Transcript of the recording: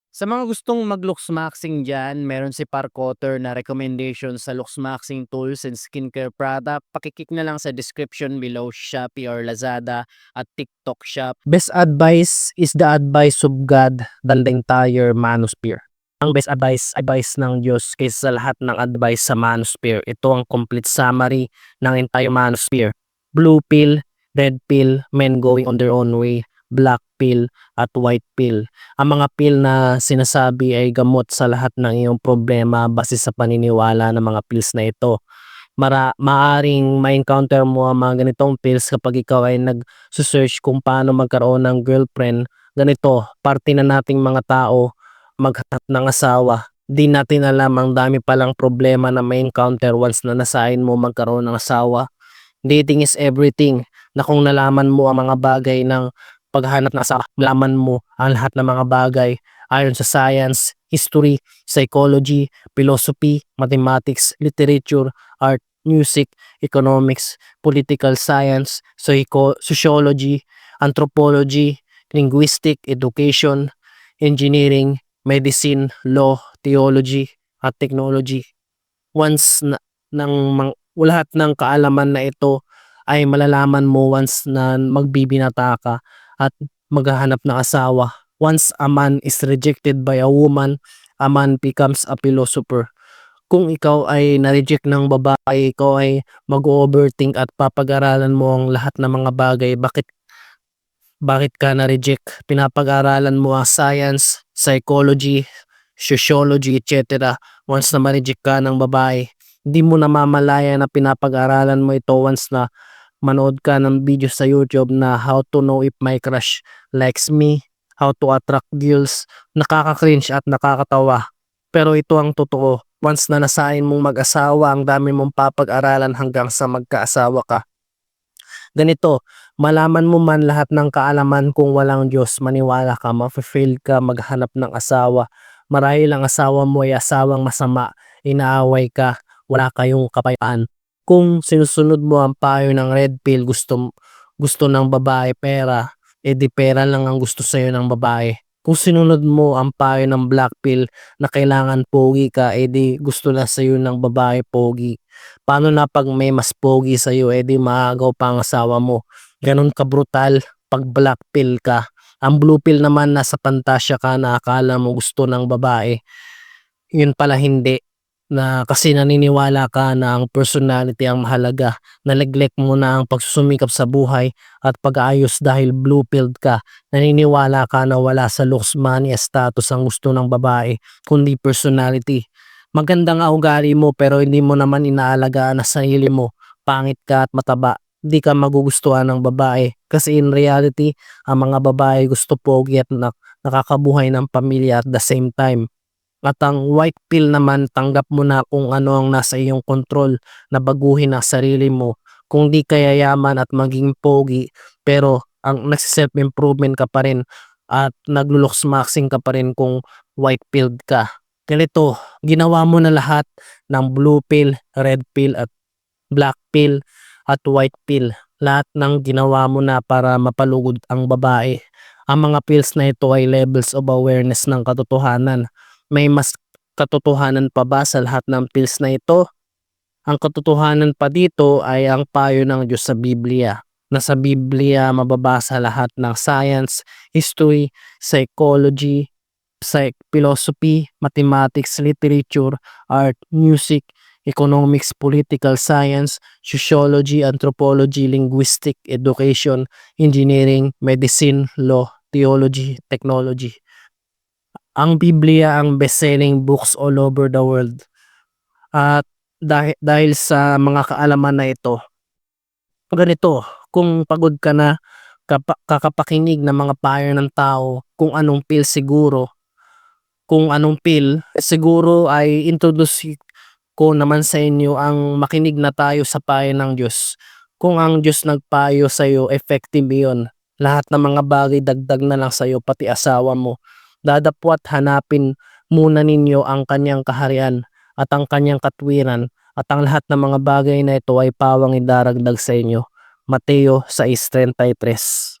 Sa mga gustong mag-looks maxing diyan, meron si Parkotter na recommendation sa looks maxing tools and skincare product. Pakiklik na lang sa description below Shopee or Lazada at TikTok Shop. Best advice is the advice of God than the entire manosphere. Ang best advice ng Diyos kaysa sa lahat ng advice sa manosphere. Ito ang complete summary ng entire manosphere. Blue pill, red pill, men going on their own way, black pill, at white pill. Ang mga pill na sinasabi ay gamot sa lahat ng iyong problema base sa paniniwala ng mga pills na ito. Maaring ma-encounter mo ang mga ganitong pills kapag ikaw ay nag-search kung paano magkaroon ng girlfriend. Ganito, parte na nating mga tao maghanap ng asawa. Di natin alam ang dami palang problema na may encounter once na nasain mo magkaroon ng asawa. Dating is everything, na kung nalaman mo ang mga bagay ng paghahanap ng asawa, nalaman mo ang lahat ng mga bagay ayon sa science, history, psychology, philosophy, mathematics, literature, art, music, economics, political science, sociology, anthropology, linguistic, education, engineering, medicine, law, theology, at technology. Once na lahat ng kaalaman na ito ay malalaman mo once na magbibinata ka at maghahanap ng asawa. Once a man is rejected by a woman, a man becomes a philosopher. Kung ikaw ay na-reject ng babae, ikaw ay mag-overthink at papag-aralan mo ang lahat ng mga bagay. Bakit ka na-reject? Pinapag-aralan mo ang science, psychology, sociology, etc. Once na ma-reject ka ng babae, hindi mo namamalaya na pinapag-aralan mo ito once na manood ka ng video sa YouTube na how to know if my crush likes me, how to attract girls. Nakaka-cringe at nakakatawa. Pero ito ang totoo. Once na nasain mong mag-asawa, ang dami mong papag-aralan hanggang sa magkaasawa ka. Ganito, malaman mo man lahat ng kaalaman kung walang Diyos, maniwala ka, mafe-fail ka maghanap ng asawa. Marahil ang asawa mo ay asawang masama, inaaway ka, wala kayong kapayapaan. Kung sinusunod mo ang payo ng red pill, gusto ng babae pera, edi pera lang ang gusto sa'yo ng babae. Kung sinunod mo ang payo ng black pill na kailangan pogi ka, edi gusto na sa'yo ng babae pogi. Paano na pag may mas pogi sa'yo, edi maagaw pa ang asawa mo. Ganon ka brutal pag black pill ka. Ang blue pill naman nasa pantasya ka na akala mo gusto ng babae. Yun pala hindi. Na kasi naniniwala ka na ang personality ang mahalaga. Neglect mo na ang pagsusumikap sa buhay at pag-aayos dahil blue pilled ka. Naniniwala ka na wala sa looks, money, status ang gusto ng babae, kundi personality. Maganda nga ugali mo pero hindi mo naman inaalagaan ang sarili mo. Pangit ka at mataba. Di ka magugustuhan ng babae. Kasi in reality, ang mga babae gusto pogi at nakakabuhay ng pamilya at the same time. At ang white pill naman, tanggap mo na kung ano ang nasa iyong kontrol na baguhin ang sarili mo. Kung di ka yayaman at maging pogi, pero ang nagsi-self-improvement ka pa rin at naglo-looks maxing ka pa rin kung white pilled ka. Ganito, ginawa mo na lahat ng blue pill, red pill at black pill at white pill. Lahat ng ginawa mo na para mapalugod ang babae. Ang mga pills na ito ay levels of awareness ng katotohanan. May mas katotohanan pa ba sa lahat ng pills na ito? Ang katotohanan pa dito ay ang payo ng Diyos sa Biblia. Na sa Biblia mababasa lahat ng science, history, psychology, philosophy, mathematics, literature, art, music, economics, political science, sociology, anthropology, linguistic, education, engineering, medicine, law, theology, technology. Ang Biblia ang best-selling books all over the world. At dahil sa mga kaalaman na ito, ganito, kung pagod ka na kakapakinig ng mga payo ng tao, kung anong pill, siguro ay introduce ko naman sa inyo ang makinig na tayo sa payo ng Diyos. Kung ang Diyos nagpayo sa iyo, effective iyon. Lahat ng mga bagay dagdag na lang sa iyo, pati asawa mo. Dadapwat hanapin muna ninyo ang kanyang kaharian at ang kanyang katwiran at ang lahat ng mga bagay na ito ay pawang idaragdag sa inyo. Mateo 6:33.